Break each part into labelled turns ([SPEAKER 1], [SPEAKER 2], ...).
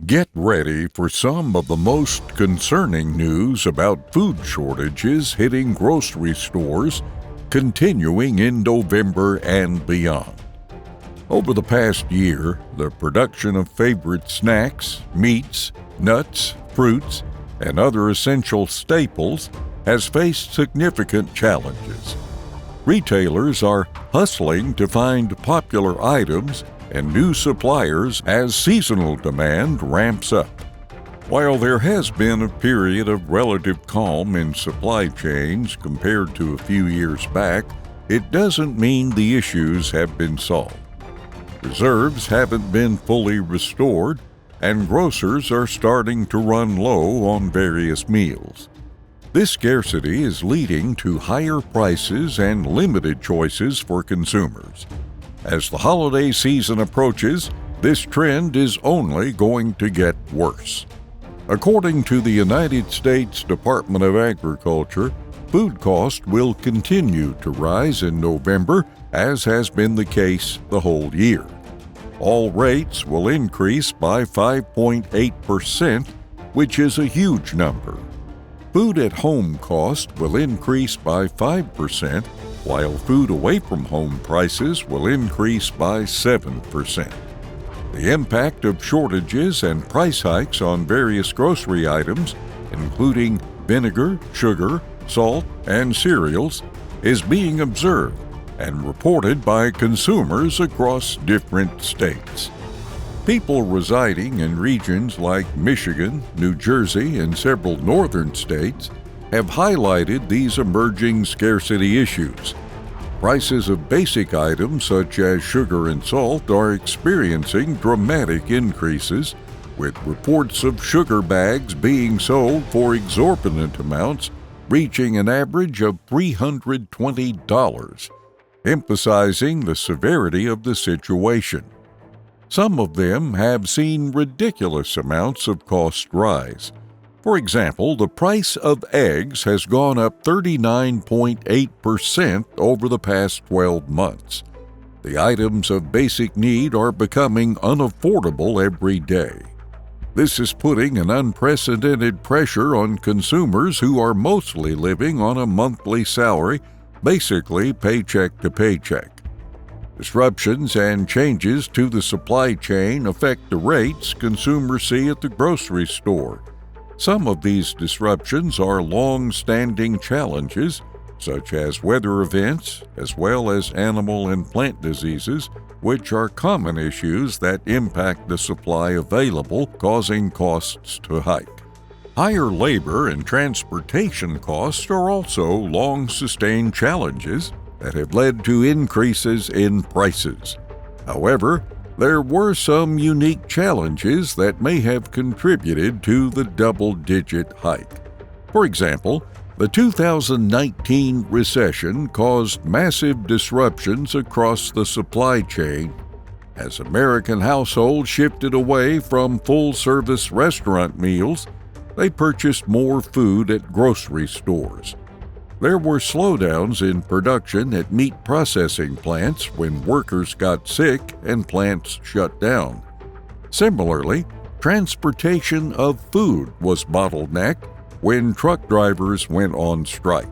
[SPEAKER 1] Get ready for some of the most concerning news about food shortages hitting grocery stores, continuing in November and beyond. Over the past year, the production of favorite snacks, meats, nuts, fruits, and other essential staples has faced significant challenges. Retailers are hustling to find popular items and new suppliers as seasonal demand ramps up. While there has been a period of relative calm in supply chains compared to a few years back, it doesn't mean the issues have been solved. Reserves haven't been fully restored, and grocers are starting to run low on various meals. This scarcity is leading to higher prices and limited choices for consumers. As the holiday season approaches, this trend is only going to get worse. According to the United States Department of Agriculture, food costs will continue to rise in November, as has been the case the whole year. All rates will increase by 5.8%, which is a huge number. Food at home cost will increase by 5%, while food away from home prices will increase by 7%. The impact of shortages and price hikes on various grocery items, including vinegar, sugar, salt, and cereals, is being observed and reported by consumers across different states. People residing in regions like Michigan, New Jersey, and several northern states have highlighted these emerging scarcity issues. Prices of basic items such as sugar and salt are experiencing dramatic increases, with reports of sugar bags being sold for exorbitant amounts, reaching an average of $320, emphasizing the severity of the situation. Some of them have seen ridiculous amounts of cost rise. For example, the price of eggs has gone up 39.8% over the past 12 months. The items of basic need are becoming unaffordable every day. This is putting an unprecedented pressure on consumers who are mostly living on a monthly salary, basically paycheck to paycheck. Disruptions and changes to the supply chain affect the rates consumers see at the grocery store. Some of these disruptions are long-standing challenges, such as weather events, as well as animal and plant diseases, which are common issues that impact the supply available, causing costs to hike. Higher labor and transportation costs are also long-sustained challenges that have led to increases in prices. However, there were some unique challenges that may have contributed to the double-digit hike. For example, the 2019 recession caused massive disruptions across the supply chain as American households shifted away from full-service restaurant meals. They purchased more food at grocery stores. There were slowdowns in production at meat processing plants when workers got sick and plants shut down. Similarly, transportation of food was bottlenecked when truck drivers went on strike.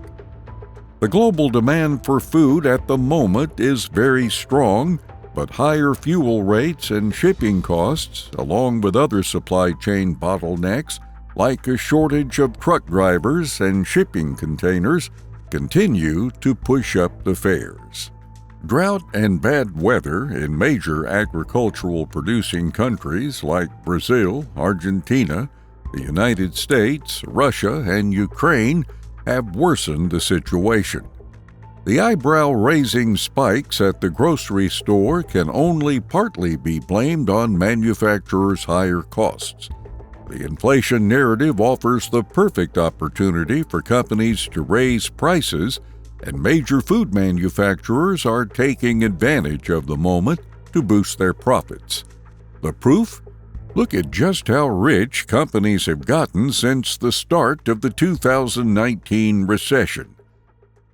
[SPEAKER 1] The global demand for food at the moment is very strong, but higher fuel rates and shipping costs, along with other supply chain bottlenecks, like a shortage of truck drivers and shipping containers, continue to push up the fares. Drought and bad weather in major agricultural producing countries like Brazil, Argentina, the United States, Russia, and Ukraine have worsened the situation. The eyebrow-raising spikes at the grocery store can only partly be blamed on manufacturers' higher costs. The inflation narrative offers the perfect opportunity for companies to raise prices, and major food manufacturers are taking advantage of the moment to boost their profits. The proof? Look at just how rich companies have gotten since the start of the 2019 recession.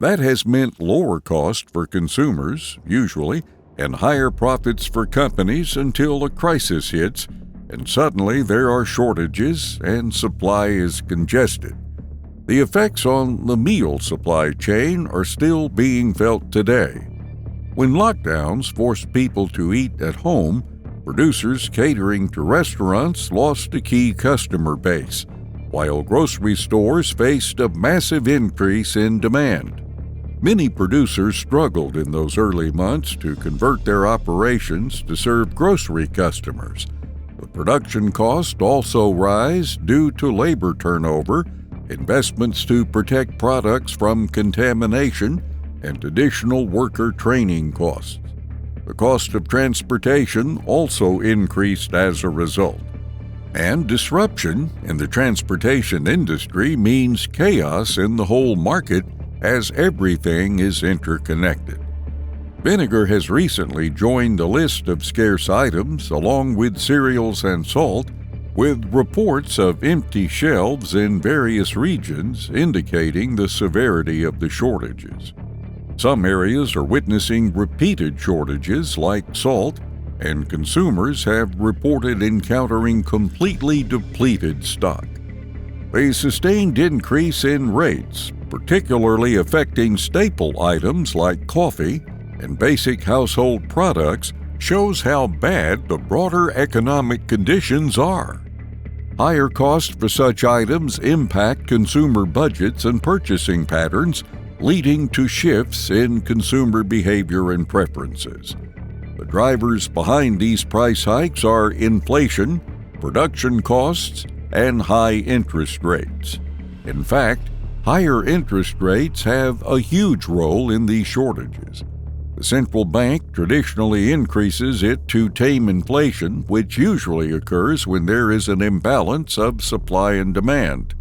[SPEAKER 1] That has meant lower cost for consumers, usually, and higher profits for companies until a crisis hits, and suddenly there are shortages and supply is congested. The effects on the meal supply chain are still being felt today. When lockdowns forced people to eat at home, producers catering to restaurants lost a key customer base, while grocery stores faced a massive increase in demand. Many producers struggled in those early months to convert their operations to serve grocery customers. The production costs also rise due to labor turnover, investments to protect products from contamination, and additional worker training costs. The cost of transportation also increased as a result. And disruption in the transportation industry means chaos in the whole market as everything is interconnected. Vinegar has recently joined the list of scarce items along with cereals and salt, with reports of empty shelves in various regions indicating the severity of the shortages. Some areas are witnessing repeated shortages like salt, and consumers have reported encountering completely depleted stock. A sustained increase in rates, particularly affecting staple items like coffee and basic household products, shows how bad the broader economic conditions are. Higher costs for such items impact consumer budgets and purchasing patterns, leading to shifts in consumer behavior and preferences. The drivers behind these price hikes are inflation, production costs, and high interest rates. In fact, higher interest rates have a huge role in these shortages. The central bank traditionally increases it to tame inflation, which usually occurs when there is an imbalance of supply and demand.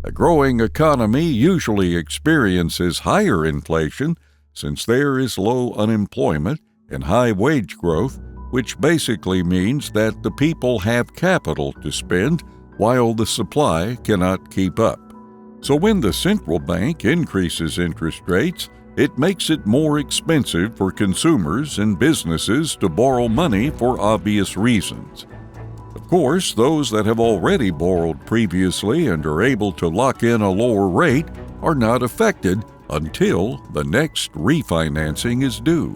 [SPEAKER 1] A growing economy usually experiences higher inflation since there is low unemployment and high wage growth, which basically means that the people have capital to spend while the supply cannot keep up. So when the central bank increases interest rates, it makes it more expensive for consumers and businesses to borrow money for obvious reasons. Of course, those that have already borrowed previously and are able to lock in a lower rate are not affected until the next refinancing is due.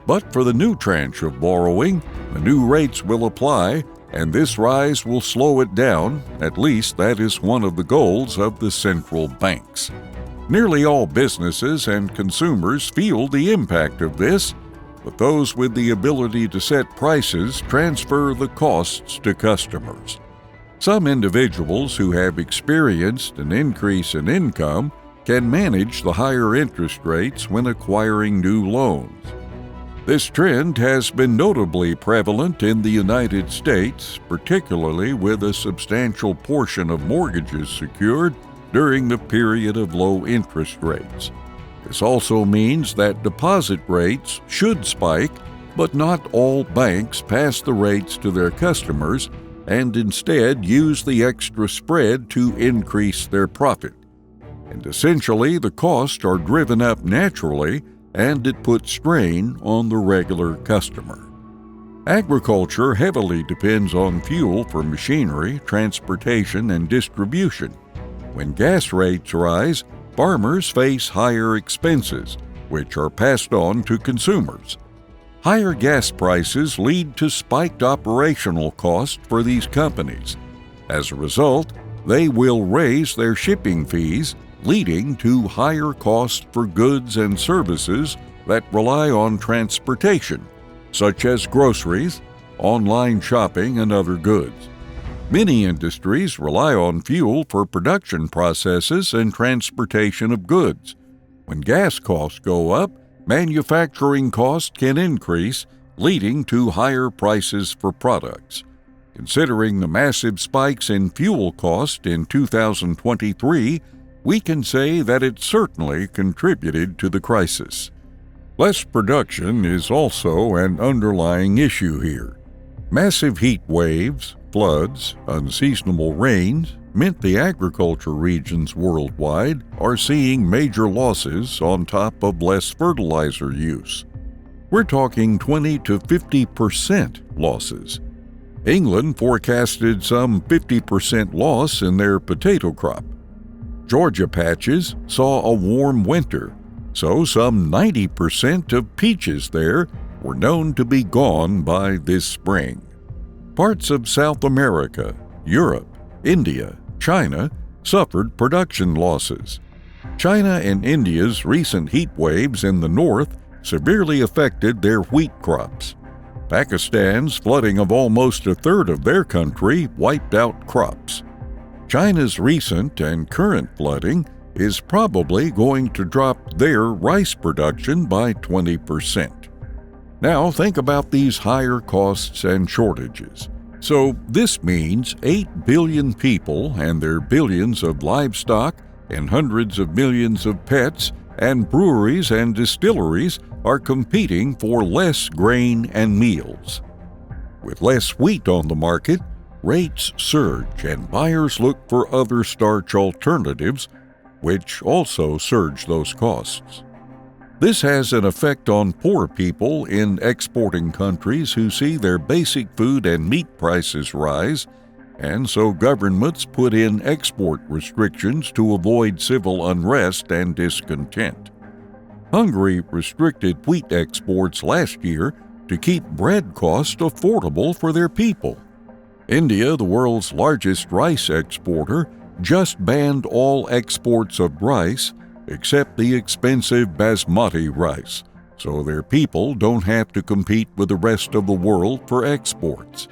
[SPEAKER 1] But for the new tranche of borrowing, the new rates will apply, and this rise will slow it down. At least that is one of the goals of the central banks. Nearly all businesses and consumers feel the impact of this, but those with the ability to set prices transfer the costs to customers. Some individuals who have experienced an increase in income can manage the higher interest rates when acquiring new loans. This trend has been notably prevalent in the United States, particularly with a substantial portion of mortgages secured during the period of low interest rates. This also means that deposit rates should spike, but not all banks pass the rates to their customers and instead use the extra spread to increase their profit. And essentially, the costs are driven up naturally, and it puts strain on the regular customer. Agriculture heavily depends on fuel for machinery, transportation, and distribution. When gas rates rise, farmers face higher expenses, which are passed on to consumers. Higher gas prices lead to spiked operational costs for these companies. As a result, they will raise their shipping fees, leading to higher costs for goods and services that rely on transportation, such as groceries, online shopping, and other goods. Many industries rely on fuel for production processes and transportation of goods. When gas costs go up, manufacturing costs can increase, leading to higher prices for products. Considering the massive spikes in fuel cost in 2023, we can say that it certainly contributed to the crisis. Less production is also an underlying issue here. Massive heat waves, floods, unseasonable rains meant the agriculture regions worldwide are seeing major losses on top of less fertilizer use. We're talking 20 to 50% losses. England forecasted some 50% loss in their potato crop. Georgia patches saw a warm winter, so some 90% of peaches there were known to be gone by this spring. Parts of South America, Europe, India, China suffered production losses. China and India's recent heat waves in the north severely affected their wheat crops. Pakistan's flooding of almost a third of their country wiped out crops. China's recent and current flooding is probably going to drop their rice production by 20%. Now think about these higher costs and shortages. So this means 8 billion people and their billions of livestock and hundreds of millions of pets and breweries and distilleries are competing for less grain and meals. With less wheat on the market, rates surge and buyers look for other starch alternatives, which also surge those costs. This has an effect on poor people in exporting countries who see their basic food and meat prices rise, and so governments put in export restrictions to avoid civil unrest and discontent. Hungary restricted wheat exports last year to keep bread costs affordable for their people. India, the world's largest rice exporter, just banned all exports of rice except the expensive basmati rice, so their people don't have to compete with the rest of the world for exports.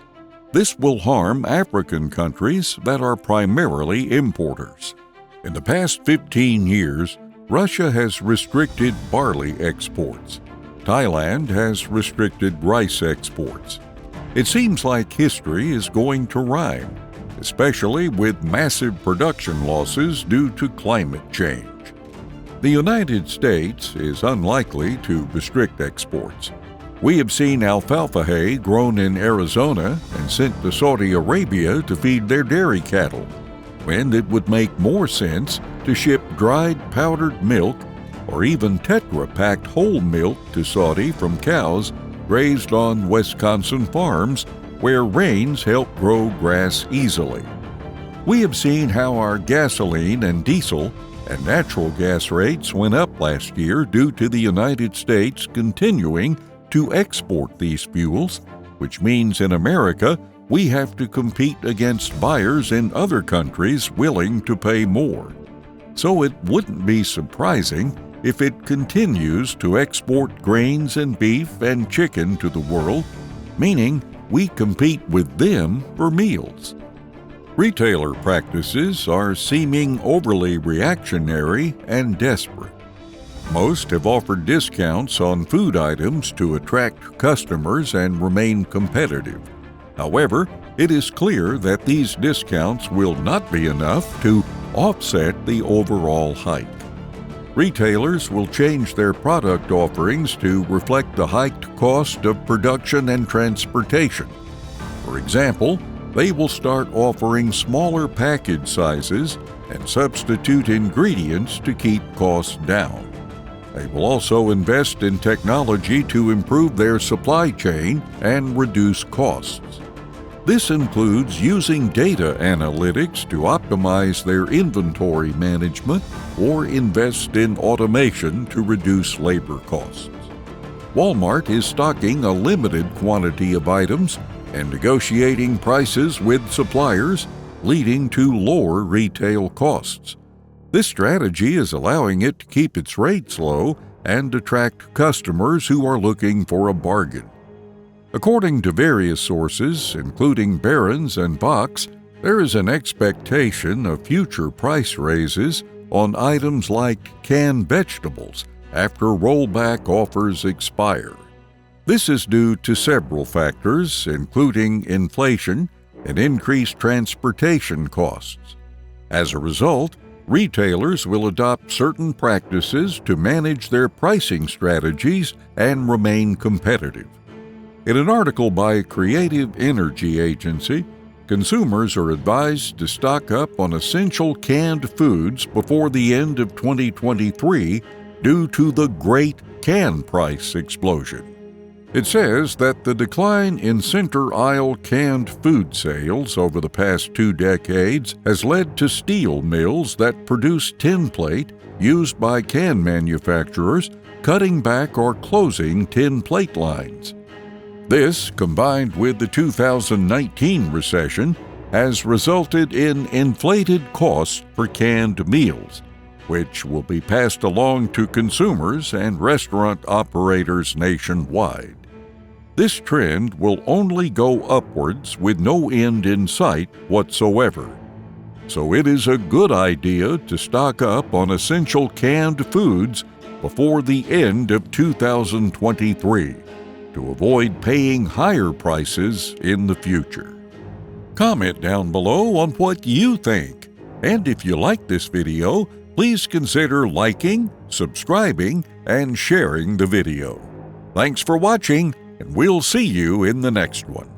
[SPEAKER 1] This will harm African countries that are primarily importers. In the past 15 years, Russia has restricted barley exports. Thailand has restricted rice exports. It seems like history is going to rhyme, especially with massive production losses due to climate change. The United States is unlikely to restrict exports. We have seen alfalfa hay grown in Arizona and sent to Saudi Arabia to feed their dairy cattle, when it would make more sense to ship dried powdered milk or even Tetra-packed whole milk to Saudi from cows raised on Wisconsin farms where rains help grow grass easily. We have seen how our gasoline and diesel and natural gas rates went up last year due to the United States continuing to export these fuels, which means in America we have to compete against buyers in other countries willing to pay more. So it wouldn't be surprising if it continues to export grains and beef and chicken to the world, meaning we compete with them for meals. Retailer practices are seeming overly reactionary and desperate. Most have offered discounts on food items to attract customers and remain competitive. However, it is clear that these discounts will not be enough to offset the overall hike. Retailers will change their product offerings to reflect the hiked cost of production and transportation. For example, they will start offering smaller package sizes and substitute ingredients to keep costs down. They will also invest in technology to improve their supply chain and reduce costs. This includes using data analytics to optimize their inventory management or invest in automation to reduce labor costs. Walmart is stocking a limited quantity of items and negotiating prices with suppliers, leading to lower retail costs. This strategy is allowing it to keep its rates low and attract customers who are looking for a bargain. According to various sources, including Barron's and Box, there is an expectation of future price raises on items like canned vegetables after rollback offers expire. This is due to several factors, including inflation and increased transportation costs. As a result, retailers will adopt certain practices to manage their pricing strategies and remain competitive. In an article by Creative Energy Agency, consumers are advised to stock up on essential canned foods before the end of 2023 due to the great can price explosion. It says that the decline in center aisle canned food sales over the past 2 decades has led to steel mills that produce tin plate used by can manufacturers cutting back or closing tin plate lines. This, combined with the 2019 recession, has resulted in inflated costs for canned meals, which will be passed along to consumers and restaurant operators nationwide. This trend will only go upwards with no end in sight whatsoever. So it is a good idea to stock up on essential canned foods before the end of 2023 to avoid paying higher prices in the future. Comment down below on what you think. And if you like this video, please consider liking, subscribing, and sharing the video. Thanks for watching, and we'll see you in the next one.